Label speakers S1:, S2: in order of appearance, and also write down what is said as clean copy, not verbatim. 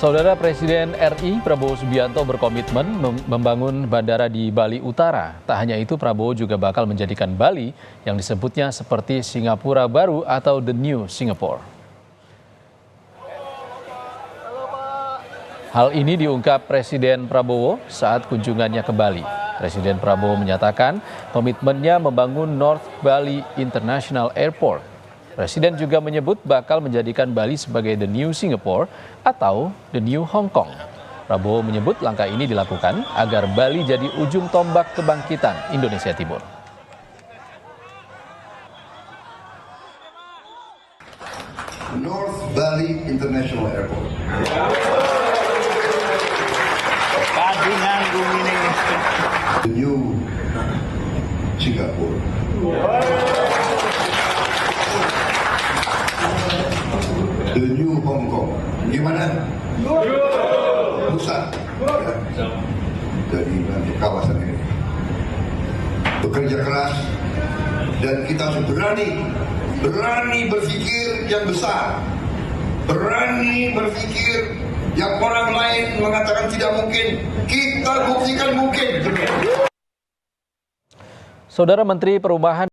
S1: Saudara Presiden RI Prabowo Subianto berkomitmen membangun bandara di Bali Utara. Tak hanya itu, Prabowo juga bakal menjadikan Bali yang disebutnya seperti Singapura baru atau The New Singapore. Hal ini diungkap Presiden Prabowo saat kunjungannya ke Bali. Presiden Prabowo menyatakan komitmennya membangun North Bali International Airport. Presiden juga menyebut bakal menjadikan Bali sebagai The New Singapore atau The New Hong Kong. Prabowo menyebut langkah ini dilakukan agar Bali jadi ujung tombak kebangkitan Indonesia Timur.
S2: North Bali International Airport. The New Singapore. The New Hong Kong. Gimana? Pusat. Ya. Dari kawasan ini. Bekerja keras dan kita harus berani berpikir yang besar. Berani berpikir yang orang lain mengatakan tidak mungkin, kita buktikan mungkin.
S1: Saudara Menteri Perumahan